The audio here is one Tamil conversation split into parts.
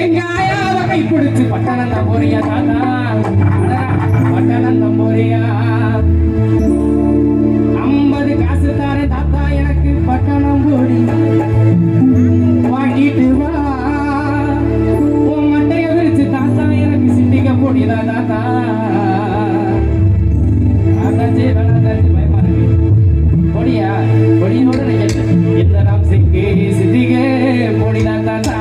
எங்க ஆயாவை கை பிடிச்சு பட்டணம் தம்பூரியா தாத்தா பட்டணம் தம்பூரியா 50 காசு தாரே தாத்தா எனக்கு பட்டணம் போடி வாங்கிட்டு வா உன் மண்டைய விரிச்சு தாத்தா எனக்கு சிண்டிக போடிதா தாத்தா அதாச்சு வேணாச்சு பயமா இருக்கு பொடியா பொடியோட கேட்டேன் இந்த ராம் சிங்கு சித்திகே போடிதா தாத்தா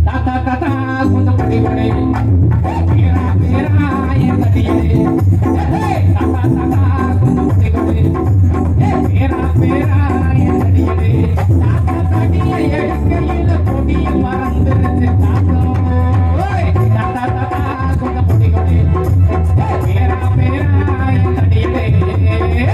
தாத்தா தாத்தா கொஞ்சம் படி படி பேரா பேரா என் தடியே தாத்தா தாத்தா கொஞ்சம் படி படி பேரா பேரா என் தடியே தாத்தா தடியை எடுக்கையில் பொடிய மறந்துருச்சு தாத்தா தாத்தா தாத்தா கொஞ்சம் படி படி பேரா பேரா என் தடியே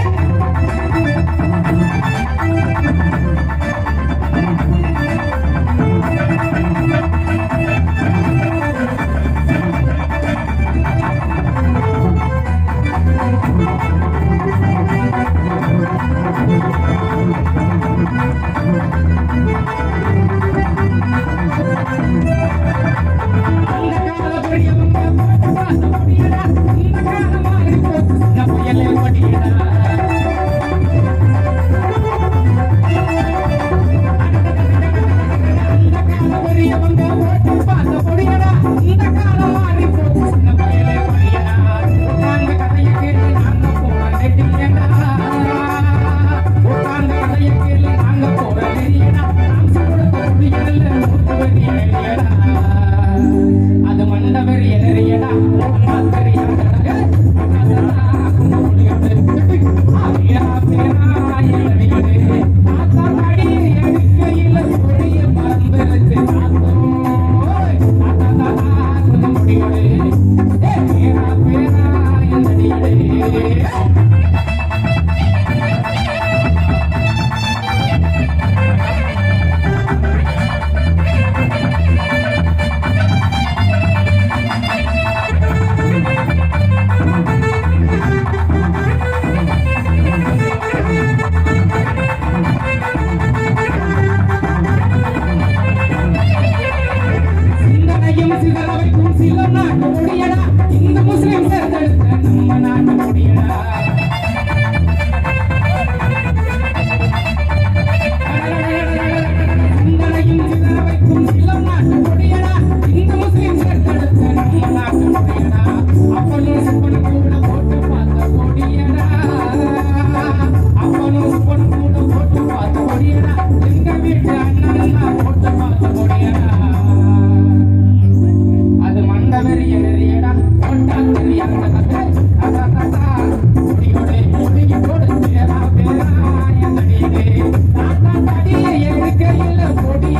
அது மண்டபர் எதிரியடா இந்த முஸ்லிம் சேர்த்தெடுத்த நம்ம நாட்டு முடியடா சிந்தனையும் சிதற வைக்கும் சிலம் நாட்டு முடியடா இந்த முஸ்லிம் சேர்த்தெடுத்த நம்ம நாட்டு முடியடா அப்பனும் சுப்பனும் கூட போட்டு பார்த்த கொடியடா அப்பனும் சுப்பனும் கூட போட்டு பார்த்த கொடியடா எங்க வீட்டு அண்ணன் போட்டு பார்த்த கொடியடா அது மண்டபர் எதிரியடா போட்டா தெரியாத கதை அதா தாத்தா முடியோட முடியோட பேரா பேரா என் தடியே தாத்தா தடியை எடுக்கையில் பொடிய